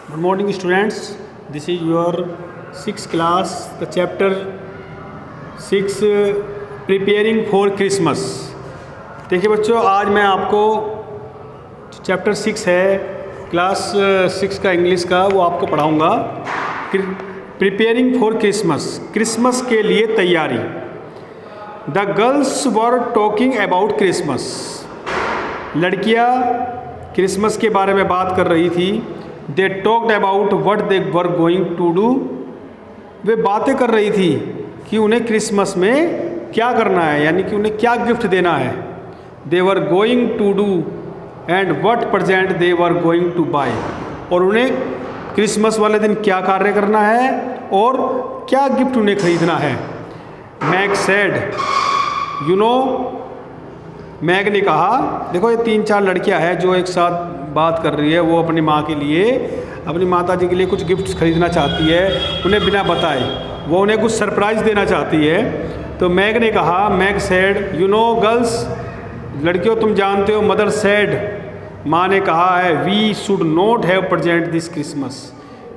Good morning students, this is your 6th class, the chapter 6 preparing for Christmas। देखिए बच्चों, आज मैं आपको चैप्टर 6 है क्लास 6 का इंग्लिश का, वो आपको पढ़ाऊँगा। प्रिपेयरिंग फॉर क्रिसमस, क्रिसमस के लिए तैयारी। The girls were talking about Christmas, लड़कियाँ क्रिसमस के बारे में बात कर रही थी। They talked about what they were going to do, वे बातें कर रही थी कि उन्हें क्रिसमस में क्या करना है, यानी कि उन्हें क्या गिफ्ट देना है। They were going to do and what present they were going to buy, और उन्हें क्रिसमस वाले दिन क्या कार्य करना है और क्या गिफ्ट उन्हें खरीदना है। Meg said, you know, Meg ने कहा, देखो ये 3-4 लड़कियां हैं जो एक साथ बात कर रही है। वो अपनी माँ के लिए, अपनी माता जी के लिए कुछ गिफ्ट्स खरीदना चाहती है, उन्हें बिना बताए वो उन्हें कुछ सरप्राइज़ देना चाहती है। तो मैग ने कहा, Meg said, you know girls, लड़कियों तुम जानते हो, मदर सेड, माँ ने कहा है, we should not have present this Christmas,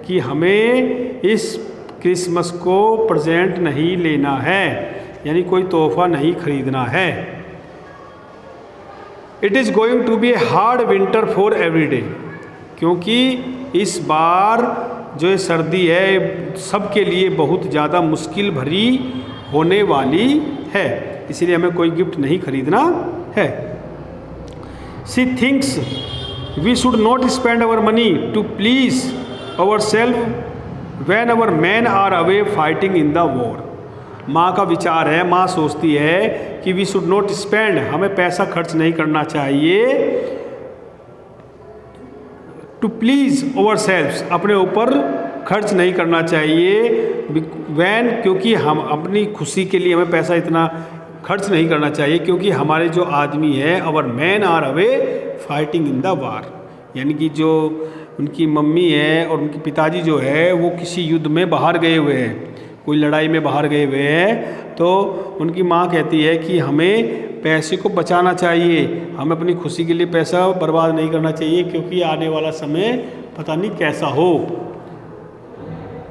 कि हमें इस क्रिसमस को प्रेजेंट नहीं लेना है, यानी कोई तोहफा नहीं खरीदना है। It is going to be a hard winter for every day, क्योंकि इस बार जो ये सर्दी है सबके लिए बहुत ज़्यादा मुश्किल भरी होने वाली है, इसीलिए हमें कोई गिफ्ट नहीं खरीदना है। She thinks we should not spend our money to please ourself when our man are away fighting in the war. माँ का विचार है, माँ सोचती है कि वी शुड नॉट स्पेंड, हमें पैसा खर्च नहीं करना चाहिए, टू प्लीज अवर सेल्व्स, अपने ऊपर खर्च नहीं करना चाहिए, वैन, क्योंकि हम अपनी खुशी के लिए हमें पैसा इतना खर्च नहीं करना चाहिए, क्योंकि हमारे जो आदमी है, our man are away fighting in the war, यानी कि जो उनकी मम्मी है और उनके पिताजी जो है वो किसी युद्ध में बाहर गए हुए हैं, कोई लड़ाई में बाहर गए हुए हैं। तो उनकी माँ कहती है कि हमें पैसे को बचाना चाहिए, हमें अपनी खुशी के लिए पैसा बर्बाद नहीं करना चाहिए, क्योंकि आने वाला समय पता नहीं कैसा हो,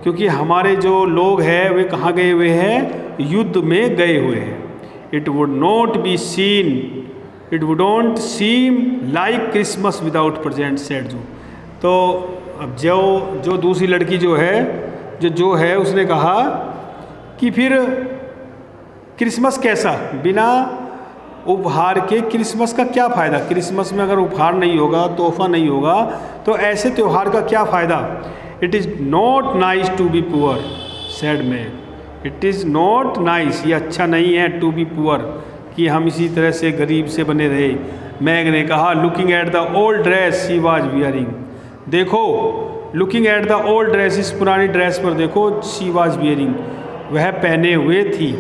क्योंकि हमारे जो लोग हैं वे कहाँ गए हुए हैं, युद्ध में गए हुए हैं। It would not be seen, it would not seem like Christmas without present said जो। तो अब जो दूसरी लड़की जो है उसने कहा कि फिर क्रिसमस कैसा, बिना उपहार के क्रिसमस का क्या फ़ायदा, क्रिसमस में अगर उपहार नहीं होगा, तोहफा नहीं होगा, तो ऐसे त्यौहार का क्या फ़ायदा। It is not nice to be poor said Meg, it is not nice, ये अच्छा नहीं है, टू बी पुअर, कि हम इसी तरह से गरीब से बने रहे। मैग ने कहा, looking at the old dress she was wearing, देखो, looking at the old dress, इस पुरानी ड्रेस पर देखो, शी वाज वियरिंग, वह पहने हुए थी,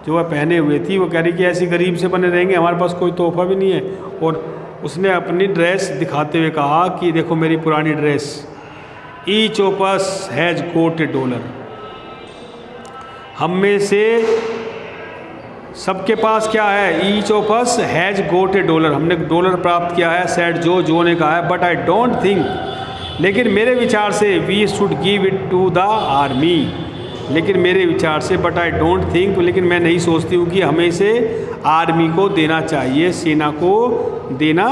जो वह पहने हुए थी, वो कह रही कि ऐसे गरीब से बने रहेंगे, हमारे पास कोई तोहफा भी नहीं है। और उसने अपनी ड्रेस दिखाते हुए कहा कि देखो मेरी पुरानी dress. Each of us has got a dollar, हम में से सबके पास क्या है, each of us has got a dollar, हमने डॉलर प्राप्त किया है, सेड जो ने कहा है, बट आई डोंट थिंक, लेकिन मेरे विचार से, we should give it to the army, लेकिन मेरे विचार से, बट आई डोंट थिंक, लेकिन मैं नहीं सोचती हूँ कि हमें इसे आर्मी को देना चाहिए, सेना को देना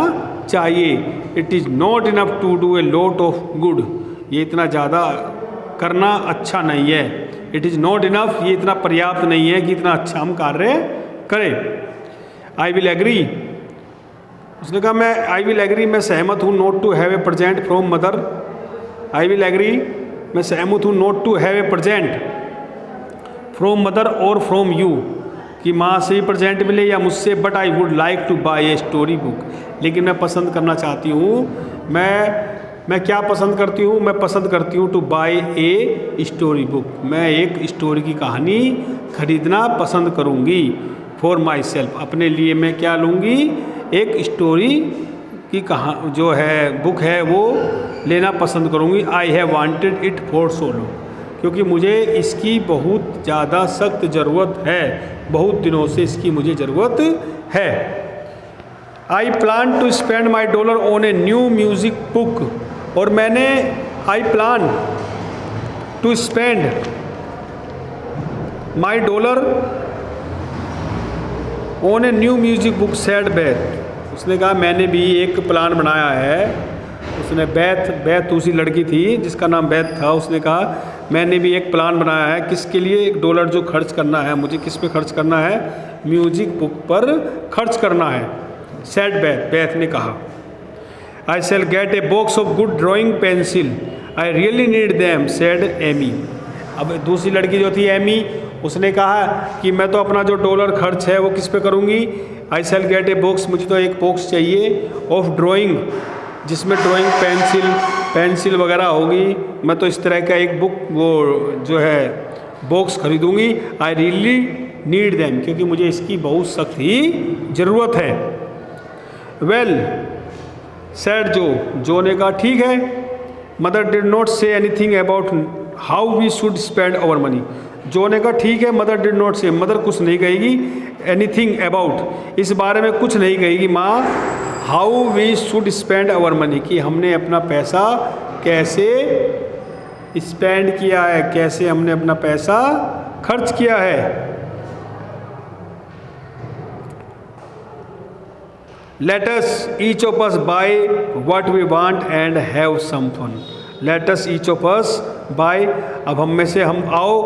चाहिए। It is not enough to do a lot of good, ये इतना ज़्यादा करना अच्छा नहीं है। इट इज़ नॉट इनफ, ये इतना पर्याप्त नहीं है कि इतना अच्छा हम कार्य करें। आई विल एग्री, उसने कहा मैं आई विल एग्री, मैं सहमत हूँ, not to have a present from mother, I will agree, मैं सहमत हूँ, not to have a present from mother और फ्रॉम यू, कि माँ से ही प्रेजेंट मिले या मुझसे, but I would like to buy a story book, लेकिन मैं पसंद करना चाहती हूँ, मैं क्या पसंद करती हूँ, मैं पसंद करती हूँ to buy a story book, मैं एक स्टोरी की कहानी खरीदना पसंद करूँगी। फॉर माई सेल्फ, अपने लिए मैं क्या लूँगी, एक स्टोरी की जो है बुक है वो लेना पसंद करूँगी। I have wanted it for so long, क्योंकि मुझे इसकी बहुत ज़्यादा सख्त ज़रूरत है, बहुत दिनों से इसकी मुझे ज़रूरत है। I plan to spend my dollar on a new music book, और मैंने I plan to spend my $1 on a new music book said Beth. उसने कहा मैंने भी एक प्लान बनाया है। उसने बैथ दूसरी लड़की थी जिसका नाम बैथ था। उसने कहा मैंने भी एक प्लान बनाया है। किसके लिए? $1 जो खर्च करना है मुझे। किस पे खर्च करना है? म्यूजिक बुक पर खर्च करना है। सेड बैथ ने कहा I shall get a box of good drawing pencil, I really need them said Amy. अब दूसरी लड़की जो थी एमी, उसने कहा कि मैं तो अपना जो $1 खर्च है वो किस पे करूँगी? आई शैल गेट ए बॉक्स, मुझे तो एक बॉक्स चाहिए ऑफ ड्राइंग, जिसमें ड्राइंग पेंसिल वगैरह होगी। मैं तो इस तरह का एक बुक वो जो है बॉक्स खरीदूँगी। आई रियली नीड दैम, क्योंकि मुझे इसकी बहुत सख्त ही ज़रूरत है। वेल सैड जो ने कहा ठीक है। Mother did not say anything about how we should spend our money. Jo ने कहा ठीक है। Mother did not say, mother कुछ नहीं कहेगी। एनीथिंग अबाउट, इस बारे में कुछ नहीं कहेगी माँ। How we should spend our money, कि हमने अपना पैसा कैसे स्पेंड किया है, कैसे हमने अपना पैसा खर्च किया है। Let us each of us buy what we want and have some fun. Let us each of us buy, अब हम में से हम आओ,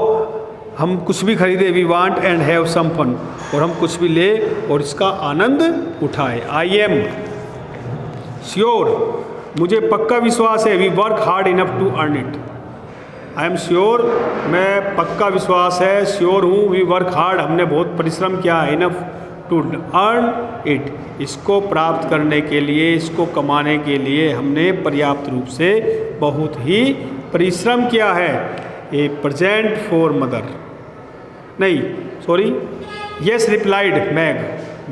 हम कुछ भी खरीदे। We want and have some fun, और हम कुछ भी ले और इसका आनंद उठाए। I am sure, मुझे पक्का विश्वास है। We work hard enough to earn it. I am sure, मैं पक्का विश्वास है, श्योर हूँ। We work hard, हमने बहुत परिश्रम किया। Enough to earn it, इसको प्राप्त करने के लिए, इसको कमाने के लिए हमने पर्याप्त रूप से बहुत ही परिश्रम किया है। ए प्रेजेंट फॉर मदर, नहीं सॉरी, यस रिप्लाइड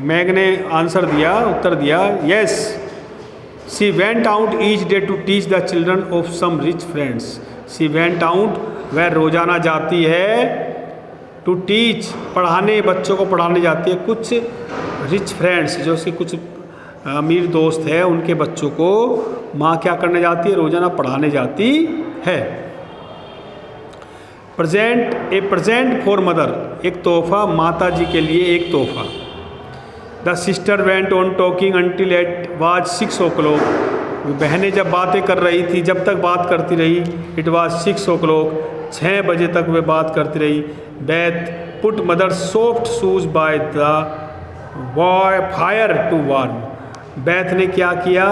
मैग ने आंसर दिया, उत्तर दिया yes. She went out each day to teach the children of some rich friends. She went out, वह रोजाना जाती है। टू टीच, पढ़ाने, बच्चों को पढ़ाने जाती है। कुछ रिच फ्रेंड्स, जो उसके कुछ अमीर दोस्त हैं, उनके बच्चों को माँ क्या करने जाती है? रोजाना पढ़ाने जाती है। Present, A present for mother, एक तोहफा, माता जी के लिए एक तोहफा। The sister went on talking until it was 6 o'clock। बहनें जब बातें कर रही थी, जब तक बात करती रही, इट वाज 6 o'clock, 6 बजे तक वे बात करती रही। Beth put Mother soft shoes by the fire to warm. Beth ने क्या किया?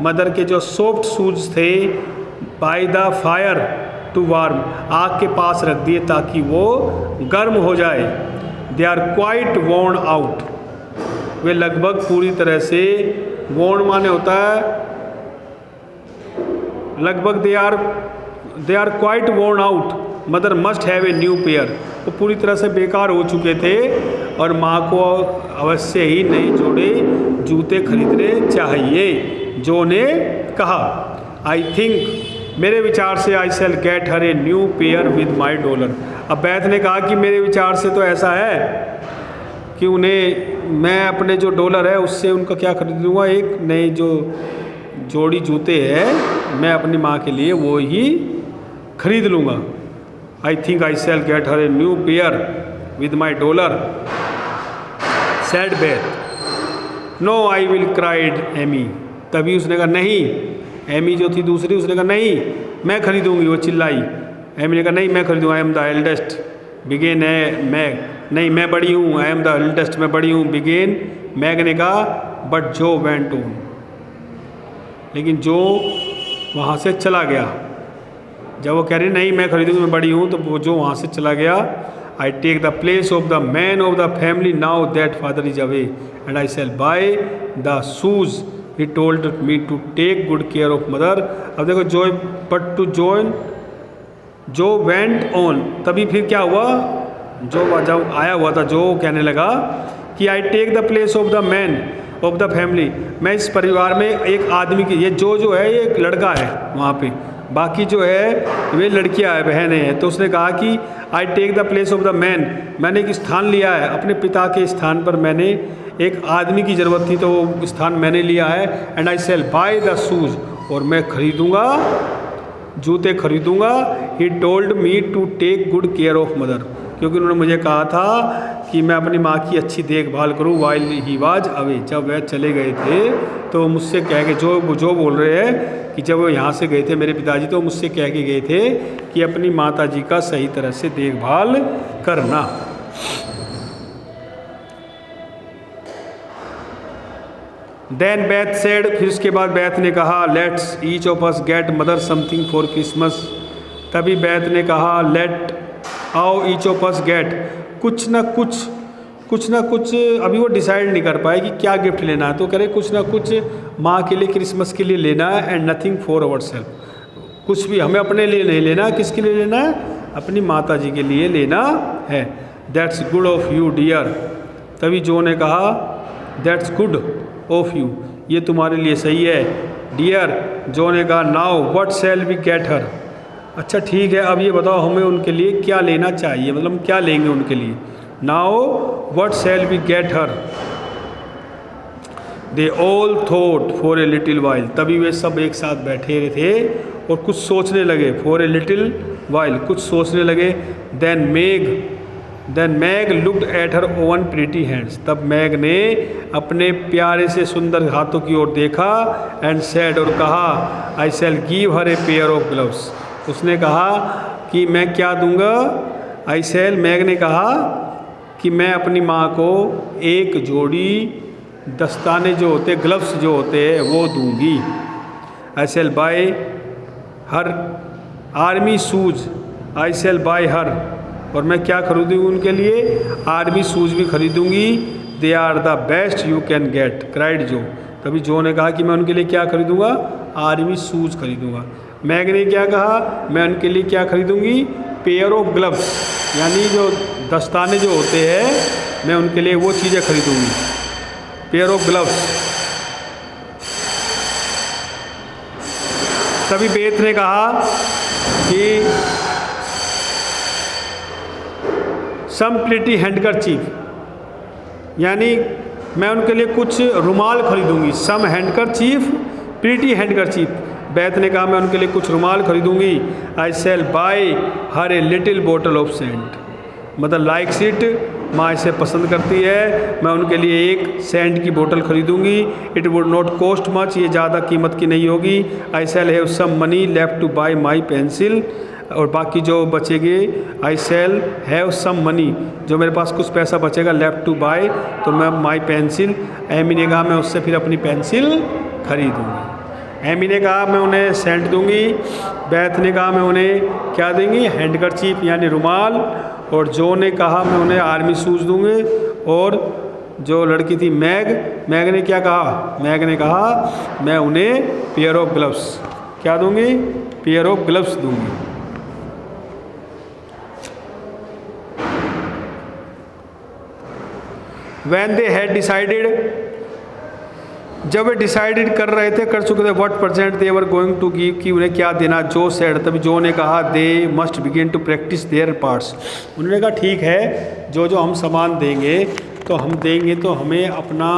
मदर के जो सॉफ्ट शूज थे by the fire to warm, आग के पास रख दिए ताकि वो गर्म हो जाए। They are quite worn out, वे लगभग पूरी तरह से, वॉर्न माने होता है लगभग, they are quite worn out. Mother must have a new pair, वो पूरी तरह से बेकार हो चुके थे और माँ को अवश्य ही नए जोड़े जूते खरीदने चाहिए। जो ने कहा आई थिंक, मेरे विचार से I shall get her a new pair with my $1। अब बैथ ने कहा कि मेरे विचार से तो ऐसा है कि उन्हें, मैं अपने जो $1 है उससे उनका क्या खरीद लूँगा? एक नए जो जोड़ी जूते हैं मैं अपनी माँ के लिए वो ही खरीद लूँगा। I think I shall get her a new pair with my $1 said Beth. No I will cried Amy. तभी उसने कहा नहीं, एमी जो थी दूसरी, उसने कहा नहीं मैं खरीदूंगी, वो चिल्लाई। एमी ने कहा नहीं मैं खरीदूंगा। I am the eldest began है मैग, नहीं मैं बड़ी हूँ। आई एम द एल्डेस्ट, मैं बड़ी हूँ। बिगेन, मैग ने कहा। बट जो वेंट ऑन, लेकिन जो वहाँ से चला गया। जब वो कह रही नहीं मैं खरीदूंगी, मैं बड़ी हूँ, तो वो जो वहाँ से चला गया। I take the place of the man of the family now that father is away and I shall buy the shoes he told me to take good care of mother. अब देखो Jo, but to join, Jo went on, तभी फिर क्या हुआ? जो जब आया हुआ था, जो कहने लगा कि I take the place of the man of the family, मैं इस परिवार में एक आदमी की, ये जो है ये एक लड़का है वहाँ पे, बाकी जो है वे लड़कियां हैं, बहनें हैं। तो उसने कहा कि I take the place of the man, मैंने एक स्थान लिया है, अपने पिता के स्थान पर मैंने, एक आदमी की ज़रूरत थी तो वो स्थान मैंने लिया है। And I shall buy the shoes, और मैं खरीदूँगा जूते खरीदूंगा। He told me to take good care of Mother, क्योंकि उन्होंने मुझे कहा था कि मैं अपनी माँ की अच्छी देखभाल करूँ। वाइल ही वाज अवे, जब वह चले गए थे तो मुझसे कह के जो बोल रहे हैं कि जब वो यहाँ से गए थे मेरे पिताजी, तो मुझसे कह के गए थे कि अपनी माता जी का सही तरह से देखभाल करना। देन बैथ सेड, फिर उसके बाद बैथ ने कहा, let's each of us gate mother something for Christmas. तभी बैथ ने कहा, लेट आओ ईच ऑफ अस गेट, कुछ ना कुछ अभी वो डिसाइड नहीं कर पाए कि क्या गिफ्ट लेना है, तो कह रहे कुछ ना कुछ माँ के लिए क्रिसमस के लिए लेना है, and nothing for our self, कुछ भी हमें अपने लिए नहीं लेना। किसके लिए लेना है? अपनी माता जी के लिए लेना है। That's good of you dear. तभी जो ने कहा, दैट्स गुड ऑफ यू, ये तुम्हारे लिए सही है। डियर, जो ने कहा, now what shall we get her. अच्छा ठीक है, अब ये बताओ हमें उनके लिए क्या लेना चाहिए, मतलब क्या लेंगे उनके लिए। Now what shall we get her. They all thought for a little while. तभी वे सब एक साथ बैठे थे और कुछ सोचने लगे। फॉर ए लिटिल वाइल, कुछ सोचने लगे। Then Meg looked at her own pretty hands. तब मैग ने अपने प्यारे से सुंदर हाथों की ओर देखा। एंड सेड, और कहा, I shall give her a pair of gloves. उसने कहा कि मैं क्या दूंगा। आई शैल, मैग ने कहा कि मैं अपनी माँ को एक जोड़ी दस्ताने जो होते, ग्लव्स जो होते हैं, वो दूंगी। I shall buy her army shoes. I shall buy her, और मैं क्या खरीदूंगी उनके लिए? आर्मी शूज भी खरीदूंगी। They are the best you can get, cried Jo. तभी जो ने कहा कि मैं उनके लिए क्या खरीदूंगा? आर्मी शूज खरीदूंगा। मैग ने क्या कहा? मैं उनके लिए क्या खरीदूंगी? पेयर ऑफ ग्लव्स, यानी जो दस्ताने जो होते हैं, मैं उनके लिए वो चीज़ें खरीदूंगी, पेयर ऑफ ग्लव्स। तभी बेथ ने कहा कि सम प्रिटी हैंडकरचीफ, यानी मैं उनके लिए कुछ रुमाल खरीदूंगी। Some handkerchief, pretty handkerchief. Beth ने कहा मैं उनके लिए कुछ रुमाल खरीदूंगी। I shall buy her a little bottle of scent, मतलब लाइक्स इट, माँ इसे पसंद करती है, मैं उनके लिए एक सेंट की बोतल खरीदूंगी। It would not cost much, ये ज़्यादा कीमत की नहीं होगी। I shall have some money left to buy my pencil, और बाकी जो बचेगी, आई शैल हैव सम मनी, जो मेरे पास कुछ पैसा बचेगा, लेफ्ट टू बाय, तो मैं माई पेंसिल। एमी ने कहा मैं उससे फिर अपनी पेंसिल खरीदूँगी। एमी ने कहा मैं उन्हें सेंट दूंगी। बैथ ने कहा मैं उन्हें क्या देंगी? हैंडकरचीफ यानी रुमाल। और जो ने कहा मैं उन्हें आर्मी शूज़ दूंगे। और जो लड़की थी मैग ने क्या कहा? मैग ने कहा मैं उन्हें पेयर ऑफ ग्लव्स क्या दूंगी? पेयर ऑफ ग्लव्स दूंगी। When they had decided, जब वे डिसाइडेड कर चुके थे what present they were going to give, कि उन्हें क्या देना। जो सेड, तभी जो ने कहा they must begin to practise their parts. उन्होंने कहा ठीक है, जो हम सामान देंगे तो हम देंगे, तो हमें अपना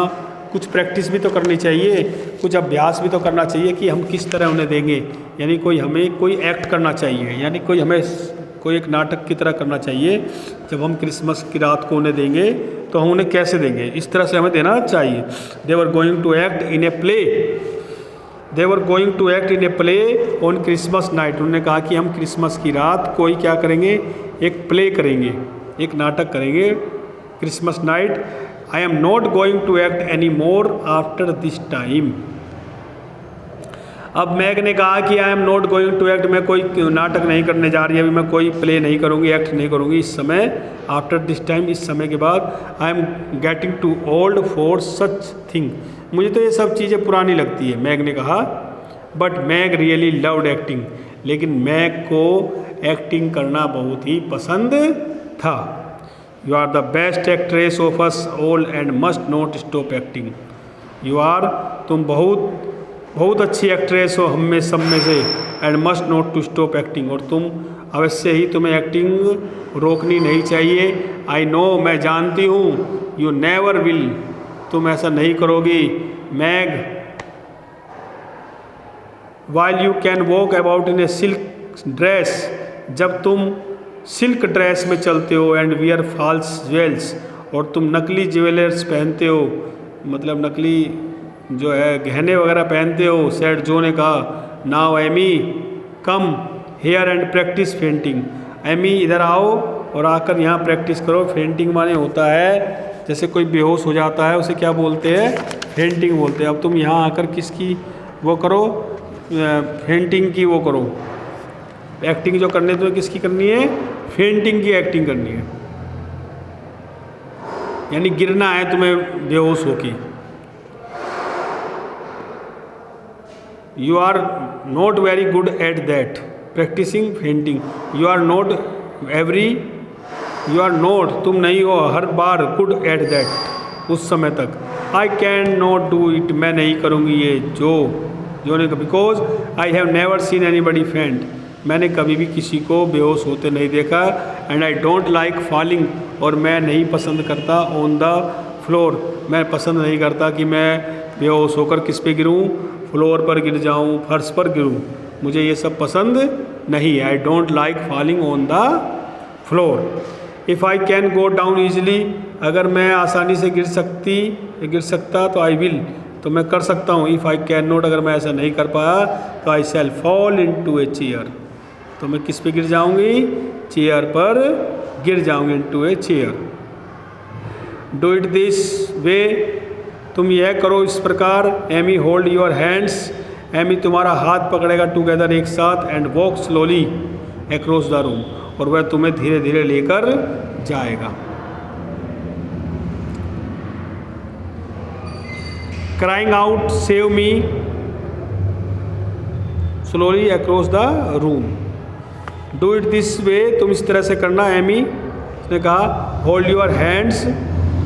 कुछ प्रैक्टिस भी तो करनी चाहिए, कुछ अभ्यास भी तो करना चाहिए कि हम किस तरह उन्हें देंगे। यानी हमें कोई एक्ट करना चाहिए, यानी हमें कोई एक नाटक की तरह करना चाहिए। जब हम क्रिसमस की रात को उन्हें देंगे तो हम उन्हें कैसे देंगे, इस तरह से हमें देना चाहिए। They were going to act in a play, they were going to act in a play on Christmas night. उन्होंने कहा कि हम क्रिसमस की रात कोई क्या करेंगे? एक प्ले करेंगे, एक नाटक करेंगे Christmas night. I am not going to act any more after this time. अब मैग ने कहा कि I am not going to act, मैं कोई नाटक नहीं करने जा रही है, अभी मैं कोई प्ले नहीं करूँगी, एक्ट नहीं करूँगी इस समय। आफ्टर दिस टाइम, इस समय के बाद। I am getting too old for such thing, मुझे तो ये सब चीज़ें पुरानी लगती है, मैग ने कहा। But Meg really loved acting, लेकिन मैग को एक्टिंग करना बहुत ही पसंद था। You are the best actress of us all and must not stop acting. You are, तुम बहुत अच्छी एक्ट्रेस हो हम में सब में से, and must not to stop acting, और तुम अवश्य ही तुम्हें एक्टिंग रोकनी नहीं चाहिए। आई नो, मैं जानती हूँ। यू नेवर विल, तुम ऐसा नहीं करोगी। Meg while you can walk about in a silk dress, जब तुम सिल्क ड्रेस में चलते हो, एंड वियर फॉल्स ज्वेल्स, और तुम नकली ज्वेलर्स पहनते हो, मतलब नकली जो है गहने वगैरह पहनते हो, सेड जो ने कहा, now Amy come here and practise fainting, Amy इधर आओ और आकर यहाँ प्रैक्टिस करो। फेंटिंग माने होता है जैसे कोई बेहोश हो जाता है उसे क्या बोलते हैं, फेंटिंग बोलते हैं। अब तुम यहाँ आकर किसकी वो करो, फेंटिंग की वो करो, एक्टिंग जो करनी है तुम्हें किसकी करनी है, फेंटिंग की एक्टिंग करनी है, यानी गिरना है तुम्हें बेहोश होके। You are not very good at that practising fainting, you are not तुम नहीं हो हर बार गुड एट दैट उस समय तक। I can not do it मैं नहीं करूँगी ये जो ने, because I have never seen anybody faint मैंने कभी भी किसी को बेहोश होते नहीं देखा। And I don't like falling और मैं नहीं पसंद करता ऑन द फ्लोर, मैं पसंद नहीं करता कि मैं बेहोश होकर किस पे गिरूँ, फ्लोर पर गिर जाऊँ, फर्श पर गिरूँ, मुझे ये सब पसंद नहीं है। I don't like falling on the floor. If I can go down easily, अगर मैं आसानी से गिर सकता तो आई विल, तो मैं कर सकता हूँ। इफ़ आई कैन नॉट, अगर मैं ऐसा नहीं कर पाया तो आई शैल फॉल इनटू ए चेयर, तो मैं किस पे गिर जाऊँगी, चेयर पर गिर जाऊँगी, into a chair. Do it this way, तुम यह करो इस प्रकार। Amy hold your hands, Amy तुम्हारा हाथ पकड़ेगा टुगेदर एक साथ, and walk slowly across the room, और वह तुम्हें धीरे धीरे लेकर जाएगा। Crying out save me slowly across the room, do it this way, तुम इस तरह से करना। एमी ने कहा, होल्ड योर हैंड्स,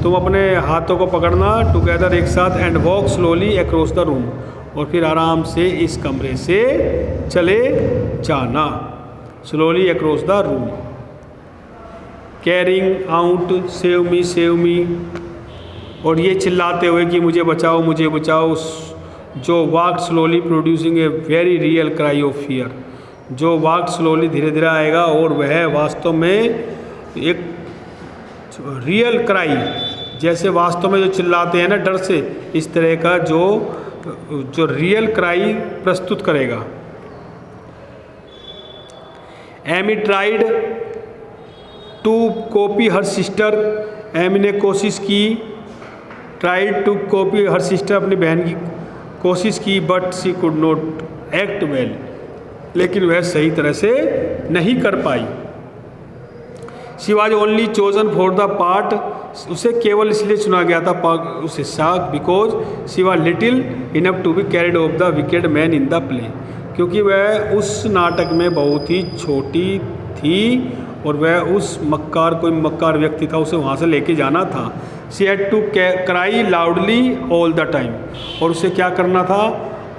तुम अपने हाथों को पकड़ना टुगेदर एक साथ, and walk slowly across the room, और फिर आराम से इस कमरे से चले जाना, slowly across the room. Carrying out save मी, और ये चिल्लाते हुए कि मुझे बचाओ मुझे बचाओ, जो walk slowly producing a very real cry of fear, जो वॉक स्लोली धीरे धीरे आएगा और वह वास्तव में एक रियल क्राई, जैसे वास्तव में जो चिल्लाते हैं ना डर से, इस तरह का जो रियल क्राई प्रस्तुत करेगा। Amy tried to copy her sister, Amy ने कोशिश की, tried to copy her sister, अपनी बहन की कोशिश की, but she could not act well, लेकिन वह सही तरह से नहीं कर पाई। She was only chosen for the part, उसे केवल इसलिए चुना गया था उस हिस्सा, because she was little enough to be carried off the wicked man in the play, क्योंकि वह उस नाटक में बहुत ही छोटी थी और वह उस कोई मक्कार व्यक्ति था, उसे वहाँ से लेके जाना था। She had to cry loudly all the time, और उसे क्या करना था,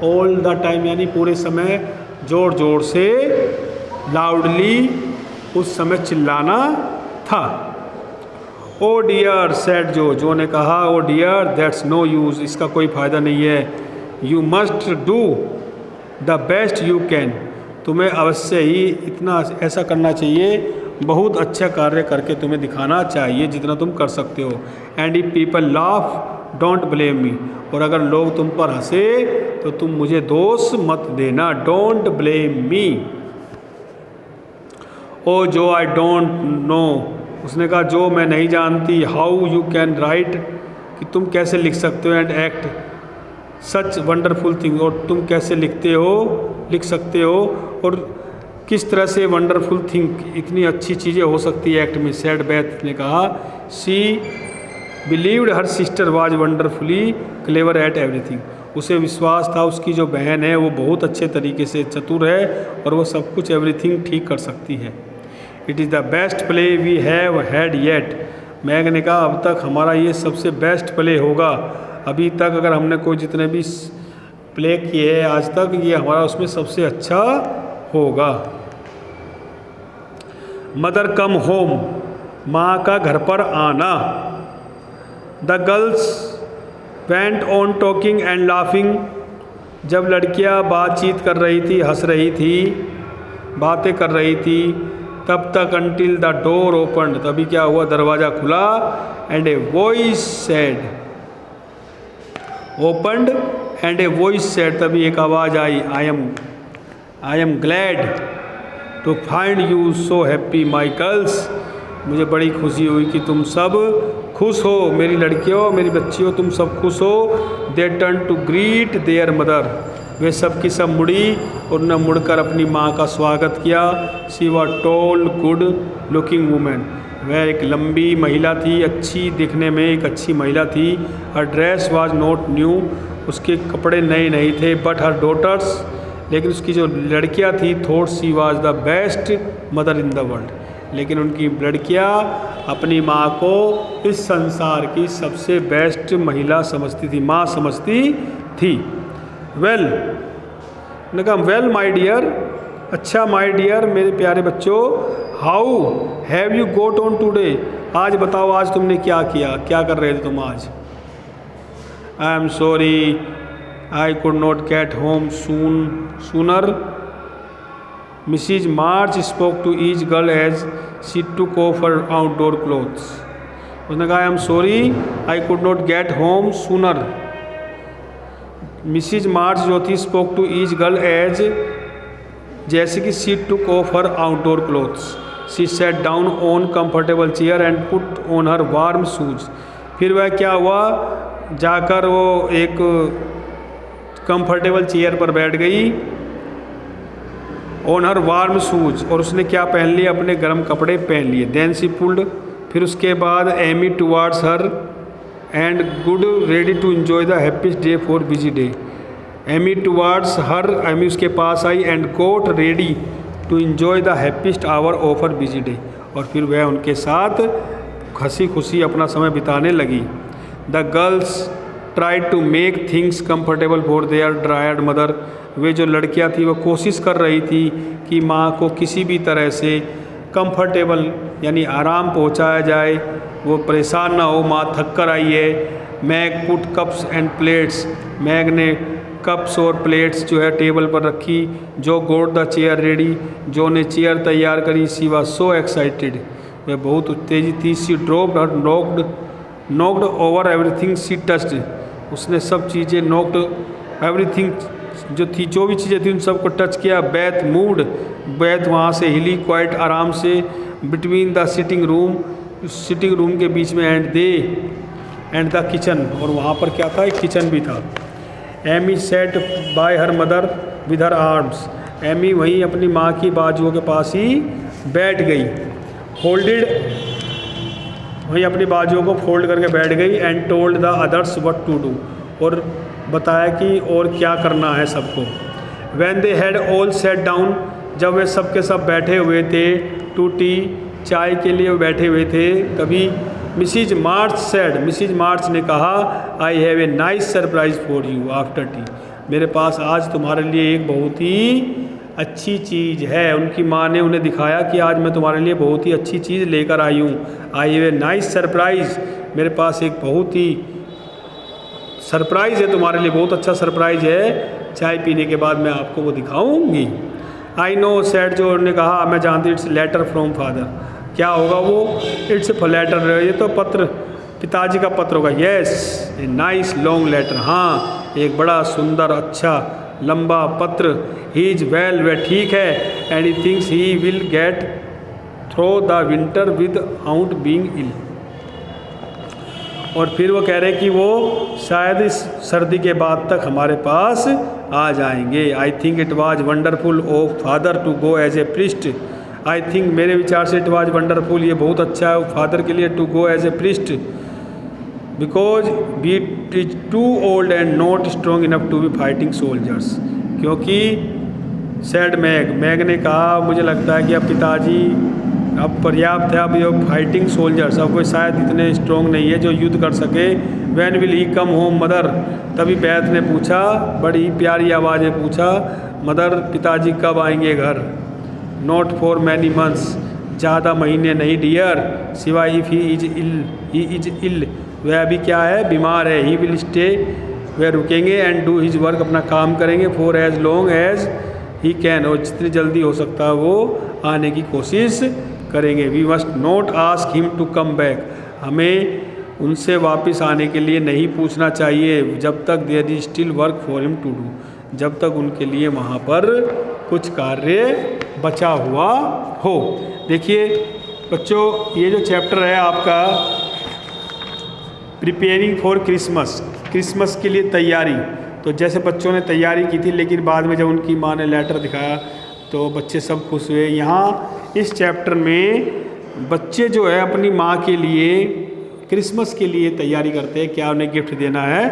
ऑल द टाइम यानी पूरे समय ज़ोर ज़ोर से, लाउडली उस समय चिल्लाना था। ओ डियर सेड जो ने कहा, ओ डियर दैट्स नो यूज़, इसका कोई फ़ायदा नहीं है। You must do the best you can, तुम्हें अवश्य ही इतना ऐसा करना चाहिए, बहुत अच्छा कार्य करके तुम्हें दिखाना चाहिए जितना तुम कर सकते हो। And if people laugh don't blame me, और अगर लोग तुम पर हंसे तो तुम मुझे दोष मत देना, डोंट ब्लेम मी। ओ जो आई डोंट नो, उसने कहा जो मैं नहीं जानती, हाउ यू कैन राइट, कि तुम कैसे लिख सकते हो, and act such wonderful thing, और तुम कैसे लिख सकते हो, और किस तरह से वंडरफुल थिंग, इतनी अच्छी चीज़ें हो सकती है एक्ट में। सैड बैथ ने कहा, she believed her sister was wonderfully clever at everything, उसे विश्वास था उसकी जो बहन है वो बहुत अच्छे तरीके से चतुर है और वो सब कुछ एवरीथिंग ठीक कर सकती है। It is the best play we have had yet, Meg ने कहा अब तक हमारा ये सबसे बेस्ट प्ले होगा, अभी तक अगर हमने कोई जितने भी प्ले किए हैं आज तक, ये हमारा उसमें सबसे अच्छा होगा। मदर कम होम, माँ का घर पर आना। The girls went on talking and laughing, जब लड़कियां बातचीत कर रही थी, हंस रही थी, बातें कर रही थी, तब तक until द डोर ओपन, तभी क्या हुआ, दरवाज़ा खुला, and a voice said, opened and a voice said, तभी एक आवाज़ आई, I am glad to find you so happy my girls, मुझे बड़ी खुशी हुई कि तुम सब खुश हो, मेरी लड़कियों, मेरी बच्चियों, तुम सब खुश हो। They turn to greet their mother, वे सब की सब मुड़ी और उन्होंने मुड़कर अपनी माँ का स्वागत किया। She was tall good looking women, वह एक लंबी महिला थी, अच्छी दिखने में एक अच्छी महिला थी। हर ड्रेस वाज नॉट न्यू, उसके कपड़े नए नहीं थे, बट हर डॉटर्स, लेकिन उसकी जो लड़कियां थी, thought she was the best mother in the world, लेकिन उनकी लड़कियां अपनी माँ को इस संसार की सबसे बेस्ट महिला समझती थी, माँ समझती थी। वेल, ने कहा वेल माय डियर, अच्छा माय डियर, मेरे प्यारे बच्चों, how have you got on today, आज बताओ आज तुमने क्या किया, क्या कर रहे थे तुम आज। I am sorry I could not get home sooner, Mrs March spoke to each girl as she took off her outdoor clothes. उसने कहा I am sorry I could not get home sooner, Mrs March जो थी, spoke to each girl as, जैसे कि she took off her outdoor clothes, she sat down on comfortable chair and put on her warm shoes. फिर वह क्या हुआ, जाकर वो एक कंफर्टेबल चेयर पर बैठ गई, ऑन हर वार्म शूज, और उसने क्या पहन लिया, अपने गर्म कपड़े पहन लिए। देन शी पुल्ड, फिर उसके बाद Amy towards her and got ready to enjoy the happiest day for busy day. Amy towards her, Amy उसके पास आई, and got ready to enjoy the happiest hour of her busy day, और फिर वह उनके साथ हंसी खुशी अपना समय बिताने लगी। The girls tried to make things comfortable for their tired mother, वे जो लड़कियां थी वो कोशिश कर रही थी कि माँ को किसी भी तरह से कंफर्टेबल यानी आराम पहुँचाया जाए, वो परेशान ना हो, माँ थक कर आई है। Meg put cups and plates, Meg ने कप्स और प्लेट्स जो है टेबल पर रखी। जो गोट द चेयर रेडी, जो ने चेयर तैयार करी। शी वाज सो एक्साइटेड, वह बहुत उत्तेजित थी। She dropped her knocked over everything she touched, उसने सब चीज़ें नॉक्ड एवरीथिंग जो थी, जो भी चीज़ें थी उन सबको टच किया। बैथ मूव्ड, बैथ वहाँ से हिली क्वाइट आराम से। बिटवीन द सिटिंग रूम के बीच में एंड द किचन, और वहाँ पर क्या था, एक किचन भी था। Amy sat by her mother with her arms, Amy वहीं अपनी माँ की बाजुओं के पास ही बैठ गई। फोल्डेड, वहीं अपनी बाजुओं को फोल्ड करके बैठ गई। And told the others what to do, और बताया कि और क्या करना है सबको। When they had all sat down, जब वे सब के सब बैठे हुए थे, टू टी, चाय के लिए बैठे हुए थे, तभी मिसिज मार्च सेड, मिसिज मार्च ने कहा, I have a nice surprise for you after T, मेरे पास आज तुम्हारे लिए एक बहुत ही अच्छी चीज़ है। उनकी माँ ने उन्हें दिखाया कि आज मैं तुम्हारे लिए बहुत ही अच्छी चीज़ लेकर आई हूँ। I have a nice surprise, मेरे पास एक बहुत ही सरप्राइज़ है तुम्हारे लिए, बहुत अच्छा सरप्राइज़ है। चाय पीने के बाद मैं आपको वो दिखाऊंगी। आई नो सेड, जो उन्होंने कहा, मैं जानती, इट्स लेटर फ्रॉम फादर, क्या होगा वो, इट्स ए लेटर, ये तो पत्र, पिताजी का पत्र होगा। Yes a nice long letter, हाँ एक बड़ा सुंदर अच्छा लंबा पत्र। ही इज़ वेल, वह ठीक है। And he thinks he will get through the winter without being ill, और फिर वो कह रहे कि वो शायद इस सर्दी के बाद तक हमारे पास आ जाएंगे। I think it was wonderful of father to go as a priest, I think मेरे विचार से इट वाज वंडरफुल, ये बहुत अच्छा है फादर के लिए, to go as a priest, because we is too old and not strong enough to be fighting soldiers, क्योंकि सैड मैग ने कहा, मुझे लगता है कि अब पिताजी अब पर्याप्त है, अब ये फाइटिंग सोल्जर्स, अब कोई शायद इतने स्ट्रॉन्ग नहीं है जो युद्ध कर सके। Van will he come home mother, तभी बैथ ने पूछा, बड़ी प्यारी आवाज़ में पूछा, मदर पिताजी कब आएंगे घर। नॉट फॉर मैनी मंथ्स, ज़्यादा महीने नहीं डियर, सिवाय इफ़ ही इज इल, वह अभी क्या है, बीमार है। ही विल स्टे वह रुकेंगे एंड डू हिज वर्क, अपना काम करेंगे for as long as he can, और जितनी जल्दी हो सकता है वो आने की कोशिश करेंगे। We must not ask him to come back, हमें उनसे वापस आने के लिए नहीं पूछना चाहिए जब तक there is still work for him to do, जब तक उनके लिए वहाँ पर कुछ कार्य बचा हुआ हो। देखिए बच्चों, ये जो चैप्टर है आपका प्रिपेयरिंग फॉर क्रिसमस, क्रिसमस के लिए तैयारी, तो जैसे बच्चों ने तैयारी की थी लेकिन बाद में जब उनकी माँ ने लेटर दिखाया तो बच्चे सब खुश हुए। यहाँ इस चैप्टर में बच्चे जो है अपनी माँ के लिए क्रिसमस के लिए तैयारी करते हैं, क्या उन्हें गिफ्ट देना है,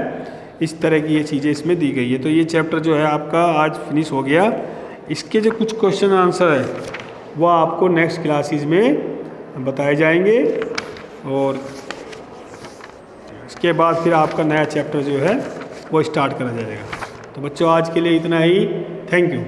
इस तरह की ये चीज़ें इसमें दी गई है। तो ये चैप्टर जो है आपका आज फिनिश हो गया। इसके जो कुछ क्वेश्चन आंसर है वो आपको नेक्स्ट क्लासेस में बताए जाएंगे और इसके बाद फिर आपका नया चैप्टर जो है वो स्टार्ट करा जाएगा। तो बच्चों आज के लिए इतना ही, थैंक यू।